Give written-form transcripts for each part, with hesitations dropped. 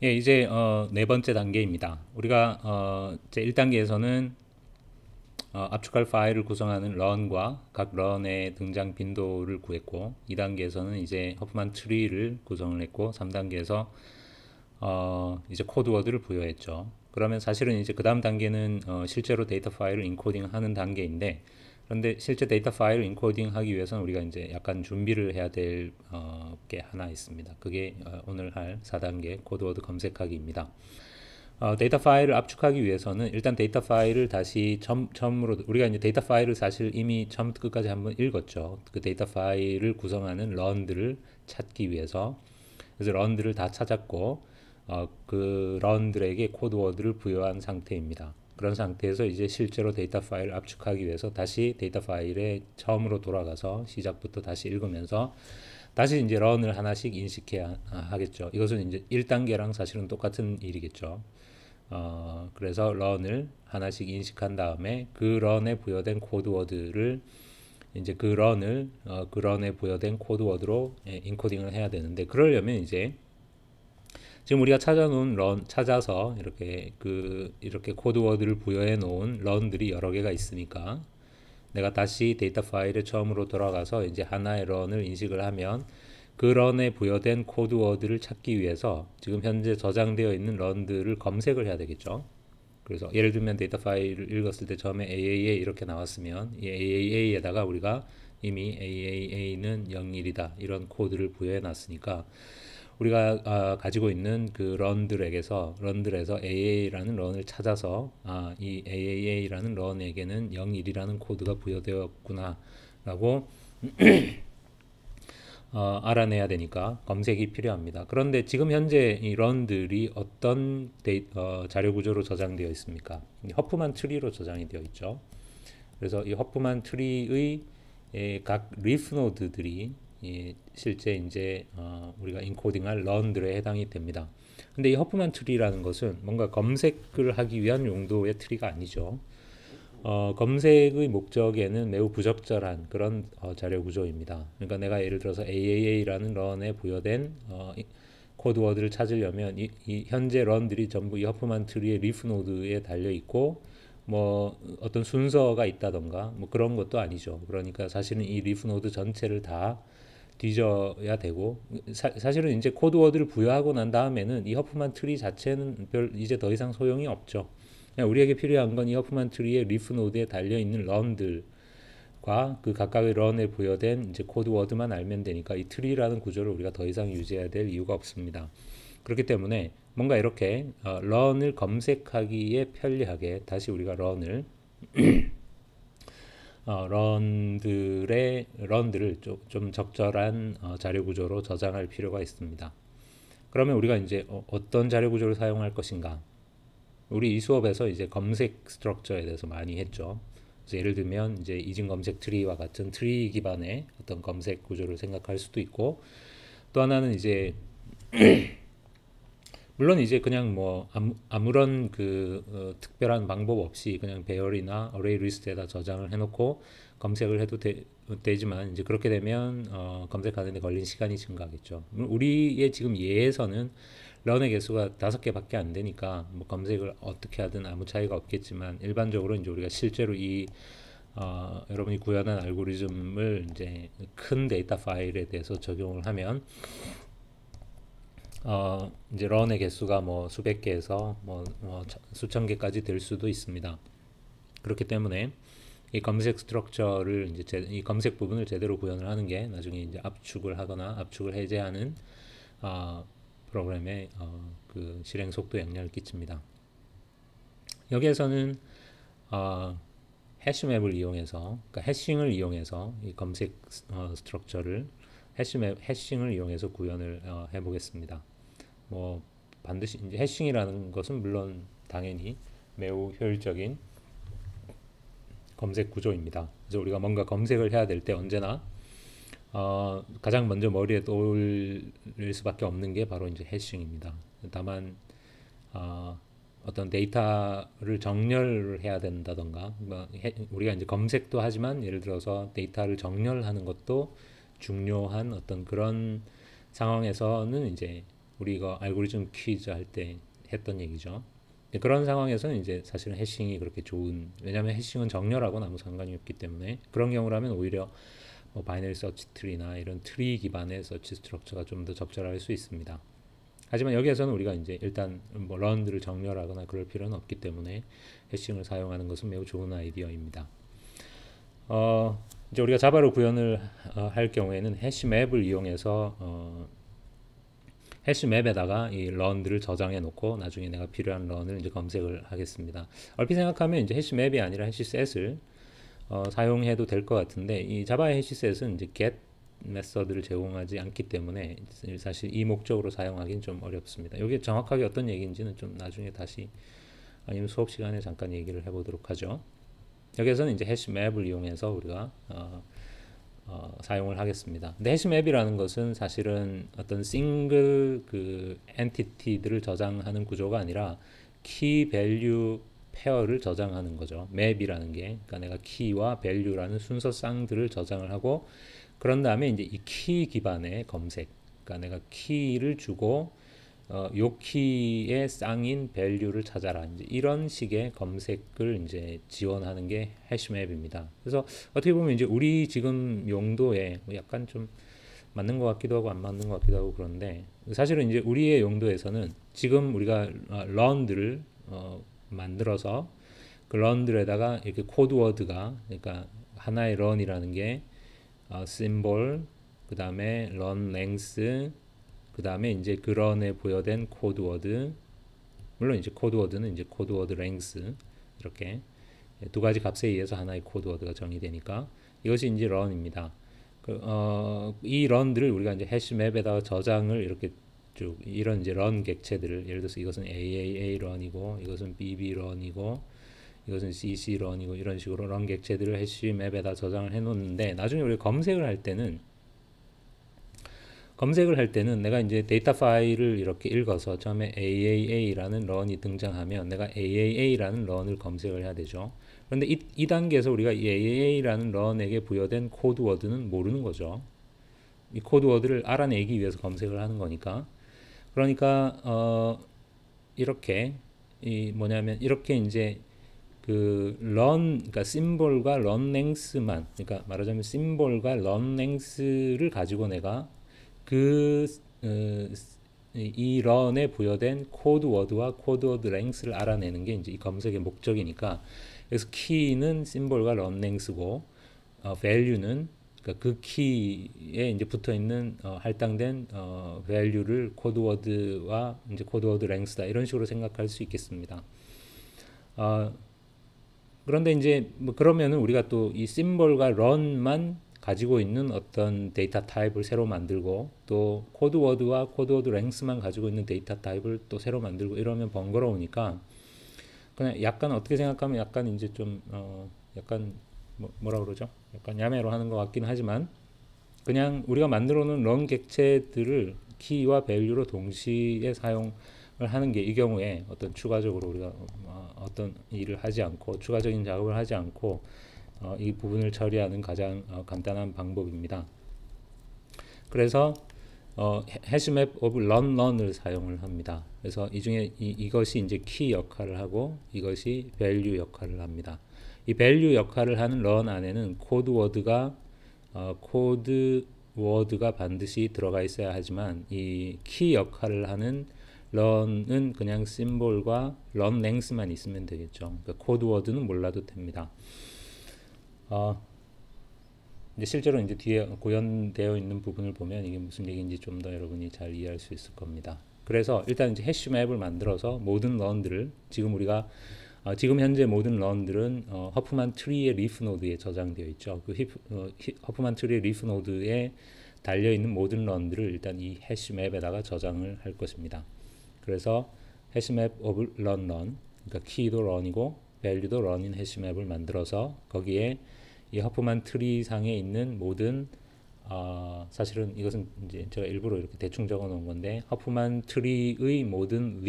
예, 이제 네 번째 단계입니다. 우리가 제 1단계에서는 압축할 파일을 구성하는 런과 각 런의 등장 빈도를 구했고, 2단계에서는 이제 허프만 트리를 구성을 했고, 3단계에서 이제 코드워드를 부여했죠. 그러면 사실은 이제 그 다음 단계는 실제로 데이터 파일을 인코딩하는 단계인데, 그런데 실제 데이터 파일을 인코딩하기 위해서는 우리가 이제 약간 준비를 해야 될 게 하나 있습니다. 그게 오늘 할 4단계 코드워드 검색하기입니다. 데이터 파일을 압축하기 위해서는 일단 데이터 파일을 다시 처음으로 우리가 이제 데이터 파일을 사실 이미 처음부터 끝까지 한번 읽었죠. 그 데이터 파일을 구성하는 런들을 찾기 위해서 그래서 런들을 다 찾았고 그 런들에게 코드워드를 부여한 상태입니다. 그런 상태에서 이제 실제로 데이터 파일을 압축하기 위해서 다시 데이터 파일에 처음으로 돌아가서 시작부터 다시 읽으면서 다시 이제 런을 하나씩 인식해야 하겠죠. 이것은 이제 1단계랑 사실은 똑같은 일이겠죠. 그래서 런을 하나씩 인식한 다음에 그 런에 부여된 코드워드를 이제 그 런에 부여된 코드워드로 인코딩을 해야 되는데 그러려면 이제 지금 우리가 찾아놓은 런 찾아서 이렇게 코드워드를 부여해 놓은 런들이 여러 개가 있으니까 내가 다시 데이터 파일에 처음으로 돌아가서 이제 하나의 런을 인식을 하면 그 런에 부여된 코드워드를 찾기 위해서 지금 현재 저장되어 있는 런들을 검색을 해야 되겠죠. 그래서 예를 들면 데이터 파일을 읽었을 때 처음에 AAA 이렇게 나왔으면 이 AAA에다가 우리가 이미 AAA는 01이다 이런 코드를 부여해 놨으니까 우리가 가지고 있는 그 런들에서 AA라는 런을 찾아서 이 AAA라는 런에게는 01이라는 코드가 부여되었구나 라고 알아내야 되니까 검색이 필요합니다. 그런데 지금 현재 이 런들이 어떤 자료 구조로 저장되어 있습니까? 허프만 트리로 저장이 되어 있죠. 그래서 이 허프만 트리의 각 리프 노드들이 실제 이제 우리가 인코딩할 런들에 해당이 됩니다. 근데 이 허프만 트리라는 것은 뭔가 검색을 하기 위한 용도의 트리가 아니죠. 검색의 목적에는 매우 부적절한 그런 자료 구조입니다. 그러니까 내가 예를 들어서 AAA라는 런에 부여된 코드워드를 찾으려면 이 현재 런들이 전부 이 허프만 트리의 리프 노드에 달려 있고 뭐 어떤 순서가 있다던가 뭐 그런 것도 아니죠. 그러니까 사실은 이 리프 노드 전체를 다 뒤져야 되고 사실은 이제 코드워드를 부여하고 난 다음에는 이 허프만 트리 자체는 이제 더 이상 소용이 없죠. 그냥 우리에게 필요한 건 이 허프만 트리의 리프 노드에 달려 있는 런들과 그 각각의 런에 부여된 이제 코드워드만 알면 되니까 이 트리라는 구조를 우리가 더 이상 유지해야 될 이유가 없습니다. 그렇기 때문에 뭔가 이렇게 런을 검색하기에 편리하게 다시 우리가 런들을 좀 적절한 자료 구조로 저장할 필요가 있습니다. 그러면 우리가 이제 어떤 자료 구조를 사용할 것인가? 우리 이 수업에서 이제 검색 스트럭처에 대해서 많이 했죠. 그래서 예를 들면 이제 이진 검색 트리와 같은 트리 기반의 어떤 검색 구조를 생각할 수도 있고 또 하나는 이제 물론 이제 그냥 뭐 아무런 특별한 방법 없이 그냥 배열이나 어레이 리스트에다 저장을 해놓고 검색을 해도 되지만 이제 그렇게 되면 검색하는데 걸린 시간이 증가하겠죠. 우리의 지금 예에서는 런의 개수가 5개밖에 안 되니까 뭐 검색을 어떻게 하든 아무 차이가 없겠지만 일반적으로 이제 우리가 실제로 여러분이 구현한 알고리즘을 이제 큰 데이터 파일에 대해서 적용을 하면 이제 런의 개수가 뭐 수백 개에서 수천 개까지 될 수도 있습니다. 그렇기 때문에 이 검색 스트럭처를 이제 이 검색 부분을 제대로 구현을 하는 게 나중에 이제 압축을 하거나 압축을 해제하는 프로그램의 그 실행 속도 영향을 끼칩니다. 여기에서는 해시맵을 이용해서, 그러니까 해싱을 이용해서 이 검색 스트럭처를 해싱을 이용해서 구현을 해보겠습니다. 뭐 반드시 이제 해싱이라는 것은 물론 당연히 매우 효율적인 검색 구조입니다. 그래서 우리가 뭔가 검색을 해야 될 때 언제나 가장 먼저 머리에 떠올릴 수밖에 없는 게 바로 이제 해싱입니다. 다만 어떤 데이터를 정렬을 해야 된다던가 우리가 이제 검색도 하지만 예를 들어서 데이터를 정렬하는 것도 중요한 어떤 그런 상황에서는 이제 우리 이거 알고리즘 퀴즈 할 때 했던 얘기죠. 그런 상황에서는 이제 사실은 해싱이 그렇게 좋은, 왜냐하면 해싱은 정렬하고는 아무 상관이 없기 때문에 그런 경우라면 오히려 뭐 바이너리 서치 트리나 이런 트리 기반의 서치 스트럭처가 좀 더 적절할 수 있습니다. 하지만 여기에서는 우리가 이제 일단 뭐 런들을 정렬하거나 그럴 필요는 없기 때문에 해싱을 사용하는 것은 매우 좋은 아이디어입니다. 이제 우리가 자바로 구현을 할 경우에는 해시맵을 이용해서 해시맵에다가 이 런들을 저장해 놓고 나중에 내가 필요한 런을 이제 검색을 하겠습니다. 얼핏 생각하면 이제 해시맵이 아니라 해시셋을 사용해도 될 것 같은데 이 자바의 해시셋은 이제 get 메서드를 제공하지 않기 때문에 사실 이 목적으로 사용하기는 좀 어렵습니다. 이게 정확하게 어떤 얘기인지는 좀 나중에 다시 아니면 수업 시간에 잠깐 얘기를 해보도록 하죠. 여기에서는 이제 해시맵을 이용해서 우리가 사용을 하겠습니다. 근데 해시맵이라는 것은 사실은 어떤 싱글 그 엔티티들을 저장하는 구조가 아니라 키 밸류 페어를 저장하는 거죠. 맵이라는 게, 그러니까 내가 키와 밸류라는 순서 쌍들을 저장을 하고 그런 다음에 이제 이 키 기반의 검색, 그러니까 내가 키를 주고 요 키의 쌍인 밸류를 찾아라. 이제 이런 식의 검색을 이제 지원하는 게 해시맵입니다. 그래서 어떻게 보면 이제 우리 지금 용도에 약간 좀 맞는 것 같기도 하고 안 맞는 것 같기도 하고 그런데 사실은 이제 우리의 용도에서는 지금 우리가 런들을 만들어서 그 런들에다가 이렇게 코드워드가 그러니까 하나의 런이라는 게 symbol 그 다음에 런 랭스 그 다음에 이제 그 런에 부여된 코드워드, 물론 이제 코드워드는 이제 코드워드 랭스 이렇게 두 가지 값에 의해서 하나의 코드워드가 정의되니까 이것이 이제 런입니다. 이 런들을 우리가 이제 해시맵에다가 저장을 이렇게 쭉 이런 이제 런 객체들을 예를 들어서 이것은 AAA 런이고 이것은 BB 런이고 이것은 CC 런이고 이런 식으로 런 객체들을 해시맵에다 저장을 해 놓는데 나중에 우리가 검색을 할 때는 내가 이제 데이터 파일을 이렇게 읽어서 처음에 AAA라는 런이 등장하면 내가 AAA라는 런을 검색을 해야 되죠. 그런데 이 단계에서 우리가 이 AAA라는 런에게 부여된 코드워드는 모르는 거죠. 이 코드워드를 알아내기 위해서 검색을 하는 거니까. 그러니까 이렇게 이 뭐냐면 이렇게 이제 그 런, 그러니까 심볼과 런 랭스만, 그러니까 말하자면 심볼과 런 랭스를 가지고 내가 그 이 런에 부여된 코드워드와 코드워드 랭스를 알아내는 게 이제 이 검색의 목적이니까 그래서 키는 심볼과 런 랭스고 value는 그러니까 그 키에 이제 붙어 있는 할당된 value를 코드워드와 이제 코드워드 랭스다 이런 식으로 생각할 수 있겠습니다. 그런데 이제 뭐 그러면은 우리가 또 이 심볼과 런만 가지고 있는 어떤 데이터 타입을 새로 만들고 또 코드워드와 코드워드 랭스만 가지고 있는 데이터 타입을 또 새로 만들고 이러면 번거로우니까 그냥 약간 어떻게 생각하면 약간 이제 좀 약간 뭐라 그러죠? 약간 야매로 하는 것 같긴 하지만 그냥 우리가 만들어 놓은 런 객체들을 키와 밸류로 동시에 사용을 하는 게 이 경우에 어떤 추가적으로 우리가 어떤 일을 하지 않고 추가적인 작업을 하지 않고 이 부분을 처리하는 가장 간단한 방법입니다. 그래서 해시맵 오브 런을 사용을 합니다. 그래서 이 중에 이것이 이제 키 역할을 하고 이것이 밸류 역할을 합니다. 이 밸류 역할을 하는 런 안에는 코드워드가 반드시 들어가 있어야 하지만 이 키 역할을 하는 런은 그냥 심볼과 런 랭스만 있으면 되겠죠. 그러니까 코드워드는 몰라도 됩니다. 이제 실제로 이제 뒤에 고연되어 있는 부분을 보면 이게 무슨 얘기인지 좀 더 여러분이 잘 이해할 수 있을 겁니다. 그래서 일단 이제 해시맵을 만들어서 모든 런들을 지금 현재 모든 런들은 허프만 트리의 리프 노드에 저장되어 있죠. 허프만 트리의 리프 노드에 달려 있는 모든 런들을 일단 이 해시맵에다가 저장을 할 것입니다. 그래서 해시맵 오브 런, 그러니까 키도 런이고 밸류도 런인 해시맵을 만들어서 거기에 이 허프만 트리 상에 있는 모든 사실은 이것은 이제 제가 일부러 이렇게 대충 적어 놓은 건데 허프만 트리의 모든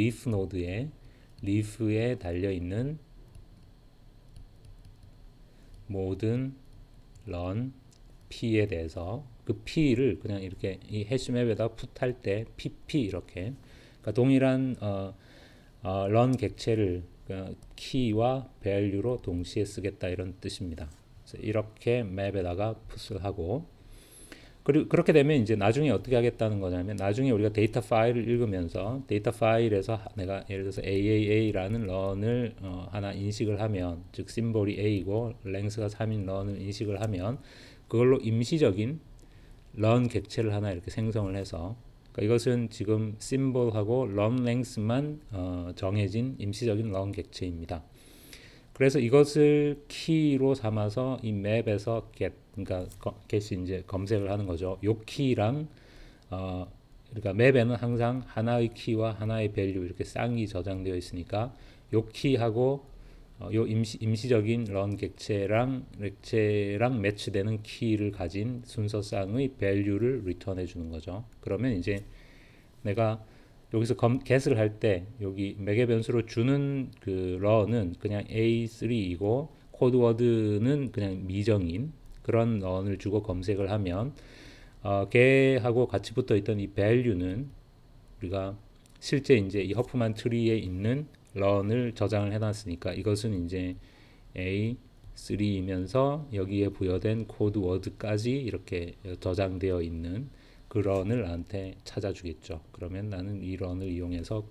리프에 달려 있는 모든 런 P에 대해서 그 p를 그냥 이렇게 이 해시맵에다 풋할 때 pp 이렇게 그러니까 동일한 run 객체를 키와 value로 동시에 쓰겠다 이런 뜻입니다. 그래서 이렇게 맵에다가 풋을 하고 그리고 그렇게 되면 이제 나중에 어떻게 하겠다는 거냐면 나중에 우리가 데이터 파일을 읽으면서 데이터 파일에서 내가 예를 들어서 AAA라는 런을 하나 인식을 하면 즉 심볼이 A고 랭스가 3인 런을 인식을 하면 그걸로 임시적인 런 객체를 하나 이렇게 생성을 해서 그러니까 이것은 지금 심볼하고 런 랭스만 정해진 임시적인 런 객체입니다. 그래서 이것을 키로 삼아서 이 맵에서 get 그러니까 get이 이제 검색을 하는 거죠. 요 키랑 그러니까 맵에는 항상 하나의 키와 하나의 value 이렇게 쌍이 저장되어 있으니까 요 키하고 요 임시적인 런 객체랑 매치되는 키를 가진 순서쌍의 value를 리턴해 주는 거죠. 그러면 이제 내가 여기서 get을 할 때 여기 매개 변수로 주는 그 런은 그냥 A3이고 코드워드는 그냥 미정인 그런 런을 주고 검색을 하면 걔하고 같이 붙어 있던 이 value는 우리가 실제 이제 이 허프만 트리에 있는 런을 저장을 해놨으니까 이것은 이제 A3이면서 여기에 부여된 코드워드까지 이렇게 저장되어 있는 그 런을 나한테 찾아주겠죠. 그러면 나는 이 런을 이용해서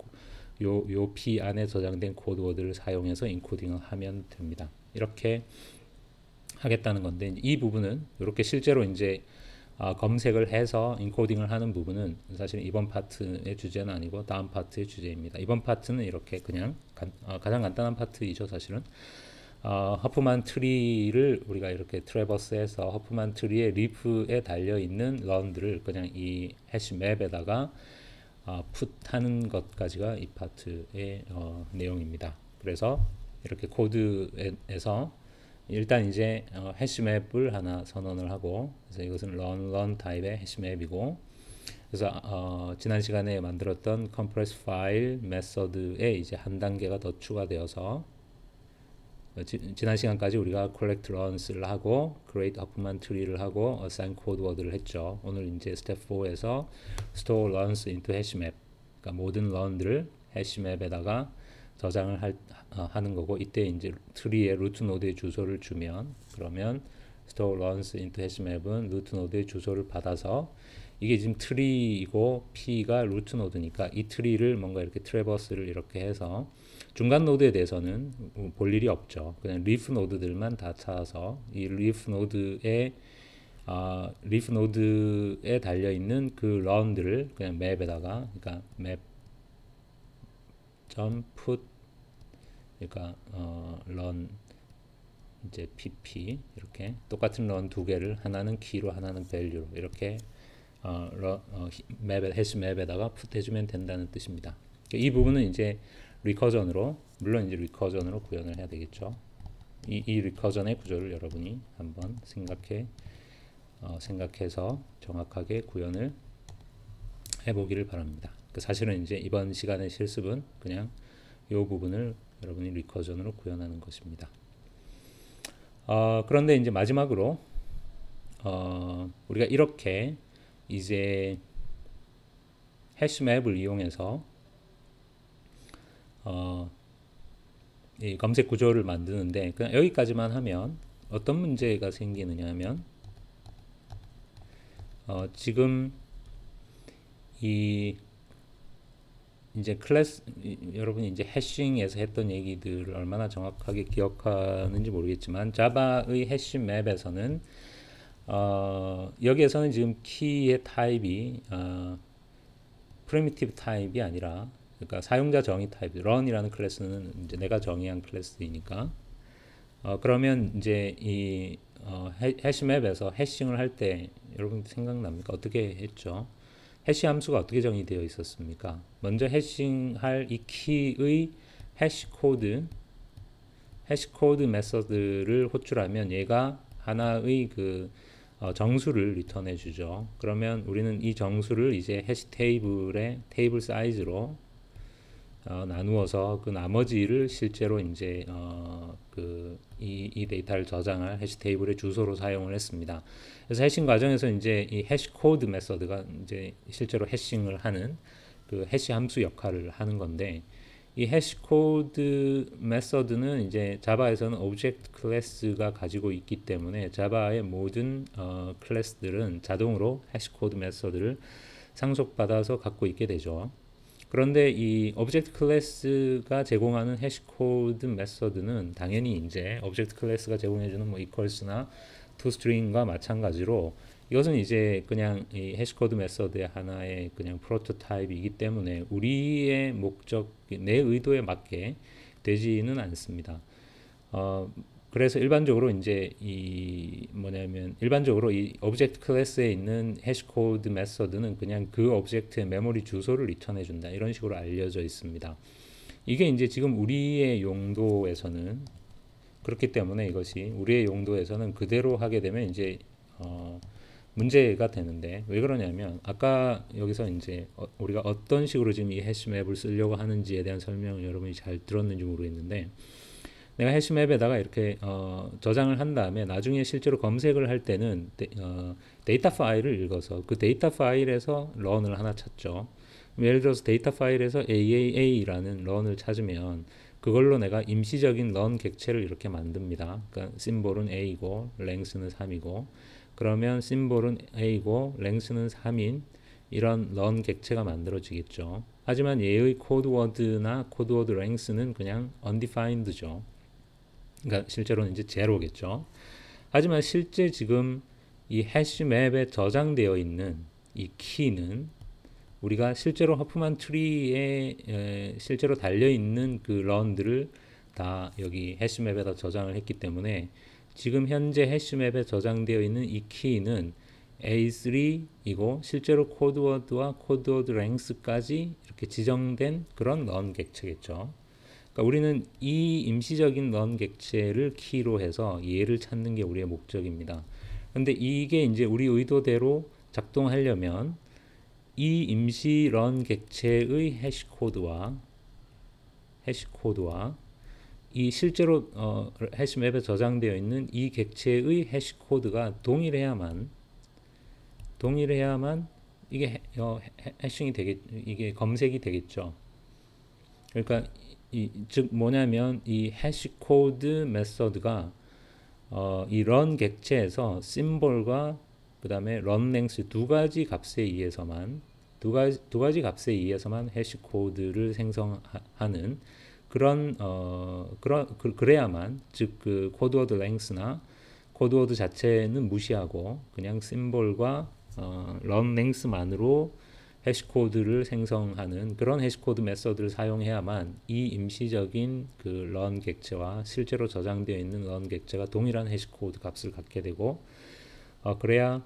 요 P 안에 저장된 코드워드를 사용해서 인코딩을 하면 됩니다. 이렇게 하겠다는 건데 이 부분은 이렇게 실제로 이제 검색을 해서 인코딩을 하는 부분은 사실 이번 파트의 주제는 아니고 다음 파트의 주제입니다. 이번 파트는 이렇게 그냥 가장 간단한 파트이죠. 사실은 허프만 트리를 우리가 이렇게 트래버스해서 허프만 트리의 리프에 달려 있는 런들을 그냥 이 해시 맵에다가 풋하는 것까지가 이 파트의 내용입니다. 그래서 이렇게 코드에서 일단 이제 해시맵을 하나 선언을 하고 그래서 이것은 run 타입의 해시맵이고 그래서 지난 시간에 만들었던 compress file 메서드에 이제 한 단계가 더 추가되어서 지난 시간까지 우리가 collect runs를 하고 create 허프만 트리를 하고 assign code word를 했죠. 오늘 이제 스텝 4에서 store runs into hashmap 그러니까 모든 run들을 해시맵에다가 저장을 하는 거고 이때 이제 트리의 루트 노드의 주소를 주면 그러면 store runs into hashmap은 루트 노드의 주소를 받아서 이게 지금 트리이고 p가 루트 노드니까 이 트리를 뭔가 이렇게 트래버스를 이렇게 해서 중간 노드에 대해서는 볼 일이 없죠. 그냥 리프 노드들만 다 찾아서 이 리프 노드에 달려 있는 그 런들을 그냥 맵에다가 그러니까 맵 put 그러니까 run 이제 pp 이렇게 똑같은 런 두 개를 하나는 키로 하나는 value로 이렇게 맵에 해시 맵에다가 put 해주면 된다는 뜻입니다. 이 부분은 이제 리커전으로 물론 이제 리커전으로 구현을 해야 되겠죠. 이 리커전의 구조를 여러분이 한번 생각해서 정확하게 구현을 해보기를 바랍니다. 사실은 이제 이번 시간의 실습은 그냥 이 부분을 여러분이 리커전으로 구현하는 것입니다. 그런데 이제 마지막으로 우리가 이렇게 이제 해시맵을 이용해서 이 검색 구조를 만드는데 그냥 여기까지만 하면 어떤 문제가 생기느냐 하면 지금 이제 클래스 여러분이 이제 해싱에서 했던 얘기들을 얼마나 정확하게 기억하는지 모르겠지만 자바의 해시 맵에서는 여기에서는 지금 키의 타입이 프리미티브 타입이 아니라 그러니까 사용자 정의 타입 run이라는 클래스는 이제 내가 정의한 클래스이니까 그러면 이제 이 해시맵에서 해싱을 할 때 여러분 생각납니까? 어떻게 했죠? 해시 함수가 어떻게 정의되어 있었습니까? 먼저 해싱할 이 키의 해시코드 메서드를 호출하면 얘가 하나의 그 정수를 리턴해 주죠. 그러면 우리는 이 정수를 이제 해시 테이블의 테이블 사이즈로 나누어서 그 나머지를 실제로 이제 이 데이터를 저장할 해시 테이블의 주소로 사용을 했습니다. 그래서 해싱 과정에서 이제 이 해시 코드 메서드가 이제 실제로 해싱을 하는 그 해시 함수 역할을 하는 건데, 이 해시 코드 메서드는 이제 자바에서는 오브젝트 클래스가 가지고 있기 때문에 자바의 모든 클래스들은 자동으로 해시 코드 메서드를 상속받아서 갖고 있게 되죠. 그런데 이 오브젝트 클래스가 제공하는 해시 코드 메서드는 당연히 이제 오브젝트 클래스가 제공해주는 뭐 equals나 toString과 마찬가지로 이것은 이제 그냥 이 해시코드 메서드의 하나의 그냥 프로토타입이기 때문에 우리의 목적, 내 의도에 맞게 되지는 않습니다. 그래서 일반적으로 이제 이 뭐냐면 일반적으로 이 오브젝트 클래스에 있는 해시코드 메서드는 그냥 그 오브젝트의 메모리 주소를 리턴해 준다, 이런 식으로 알려져 있습니다. 이게 이제 지금 우리의 용도에서는 그렇기 때문에 이것이 우리의 용도에서는 그대로 하게 되면 이제 문제가 되는데, 왜 그러냐면 아까 여기서 이제 우리가 어떤 식으로 지금 이 해시맵을 쓰려고 하는지에 대한 설명을 여러분이 잘 들었는지 모르겠는데, 내가 해시맵에다가 이렇게 저장을 한 다음에 나중에 실제로 검색을 할 때는 데이터 파일을 읽어서 그 데이터 파일에서 런을 하나 찾죠. 예를 들어서 데이터 파일에서 AAA라는 런을 찾으면 그걸로 내가 임시적인 런 객체를 이렇게 만듭니다. 그러니까 심볼은 A고 랭스는 3이고, 그러면 심볼은 A고 랭스는 3인 이런 런 객체가 만들어지겠죠. 하지만 얘의 코드워드나 코드워드 랭스는 그냥 undefined죠. 그러니까 실제로는 이제 제로겠죠. 하지만 실제 지금 이 해시맵에 저장되어 있는 이 키는 우리가 실제로 허프만 트리에 실제로 달려 있는 그 런들을 다 여기 해시맵에다 저장을 했기 때문에 지금 현재 해시맵에 저장되어 있는 이 키는 A3이고 실제로 코드워드와 코드워드 랭스까지 이렇게 지정된 그런 런 객체겠죠. 그러니까 우리는 이 임시적인 런 객체를 키로 해서 얘를 찾는 게 우리의 목적입니다. 근데 이게 이제 우리 의도대로 작동하려면 이 임시 런 객체의 해시코드와 이 실제로 해시맵에 저장되어 있는 이 객체의 해시코드가 동일해야만 이게 해싱이 이게 검색이 되겠죠. 그러니까 즉 뭐냐면 이 해시코드 메서드가 이 런 객체에서 심볼과 그 다음에 런 랭스 두 가지 값에 의해서만 해시코드를 생성하는 그래야만, 즉 그 코드워드 랭스나 코드워드 자체는 무시하고 그냥 심볼과 런 랭스만으로 해시코드를 생성하는 그런 해시코드 메서드를 사용해야만 이 임시적인 그 런 객체와 실제로 저장되어 있는 런 객체가 동일한 해시코드 값을 갖게 되고, 그래야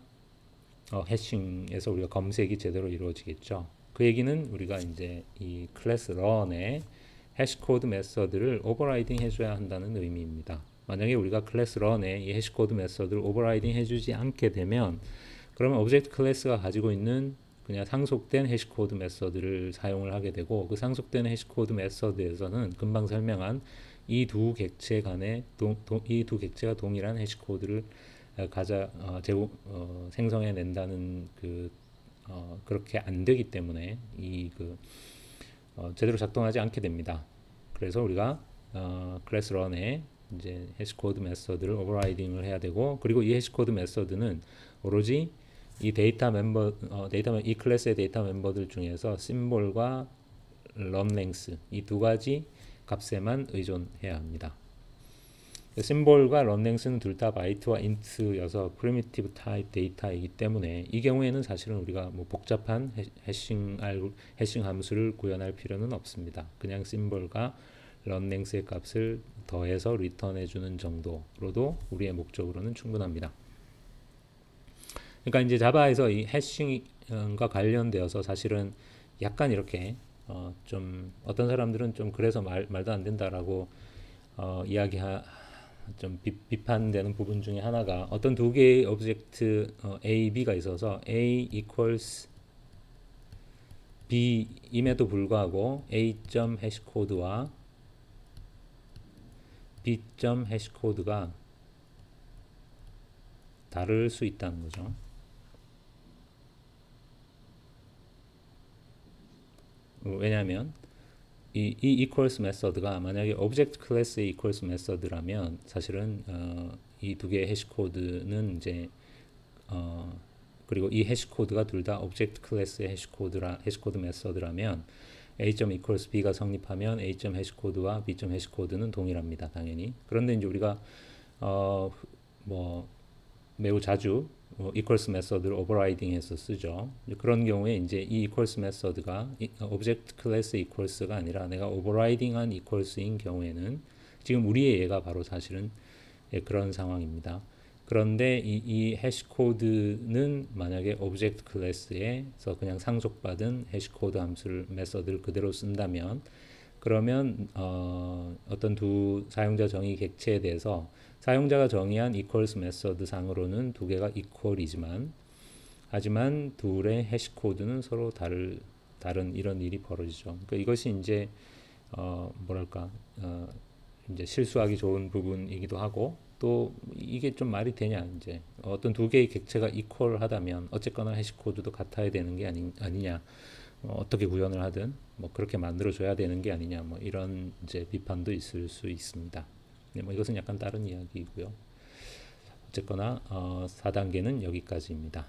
해싱에서 우리가 검색이 제대로 이루어지겠죠. 그 얘기는 우리가 이제 이 클래스 런의 해시코드 메서드를 오버라이딩 해줘야 한다는 의미입니다. 만약에 우리가 클래스 런에 이 해시코드 메서드를 오버라이딩 해주지 않게 되면 그러면 오브젝트 클래스가 가지고 있는 그냥 상속된 해시코드 메서드를 사용을 하게 되고, 그 상속된 해시코드 메서드에서는 금방 설명한 이 두 객체 간의 이 두 객체가 동일한 해시코드를 생성해낸다는 그렇게 안 되기 때문에 제대로 작동하지 않게 됩니다. 그래서 우리가 클래스 런에 이제 해시코드 메서드를 오버라이딩을 해야 되고, 그리고 이 해시코드 메서드는 오로지 이 이 클래스의 데이터 멤버들 중에서 심볼과 런 랭스 이 두 가지 값에만 의존해야 합니다. 심볼과 런 랭스는 둘 다 바이트와 인트여서 프리미티브 타입 데이터이기 때문에 이 경우에는 사실은 우리가 뭐 복잡한 해싱 함수를 구현할 필요는 없습니다. 그냥 심볼과 런 랭스의 값을 더해서 리턴해 주는 정도로도 우리의 목적으로는 충분합니다. 그러니까 이제 자바에서 이 해싱과 관련되어서 사실은 약간 이렇게 좀 어떤 사람들은 좀 그래서 말도 안 된다라고 좀 비판되는 부분 중에 하나가 어떤 두 개의 오브젝트 A, B가 있어서 A equals B임에도 불구하고 A. 해시코드와 B. 해시코드가 다를 수 있다는 거죠. 왜냐하면 이 equals 메서드가 만약에 object class의 equals 메서드라면 사실은 이 두 개의 해시 코드는 이제 그리고 이 해시 코드가 둘 다 object class의 해시 코드 메서드라면 a equals b가 성립하면 a 해시 코드와 b 해시 코드는 동일합니다. 당연히. 그런데 이제 우리가 뭐 매우 자주 equals 메서드를 overriding해서 쓰죠. 그런 경우에 이제 이 equals 메서드가 object class equals가 아니라 내가 overriding한 equals인 경우에는 지금 우리의 예가 바로 사실은 그런 상황입니다. 그런데 이 해시 코드는 만약에 object class에서 그냥 상속받은 해시 코드 함수를 메서드를 그대로 쓴다면 그러면 어떤 두 사용자 정의 객체에 대해서 사용자가 정의한 equals 메서드 상으로는 두 개가 equal이지만 하지만 둘의 해시 코드는 서로 다른 이런 일이 벌어지죠. 그러니까 이것이 이제 뭐랄까 이제 실수하기 좋은 부분이기도 하고 또 이게 좀 말이 되냐 이제 어떤 두 개의 객체가 equal하다면 어쨌거나 해시 코드도 같아야 되는 게 아니냐 어떻게 구현을 하든 뭐 그렇게 만들어줘야 되는 게 아니냐 뭐 이런 이제 비판도 있을 수 있습니다. 네, 뭐 이것은 약간 다른 이야기이고요. 어쨌거나 4단계는 여기까지입니다.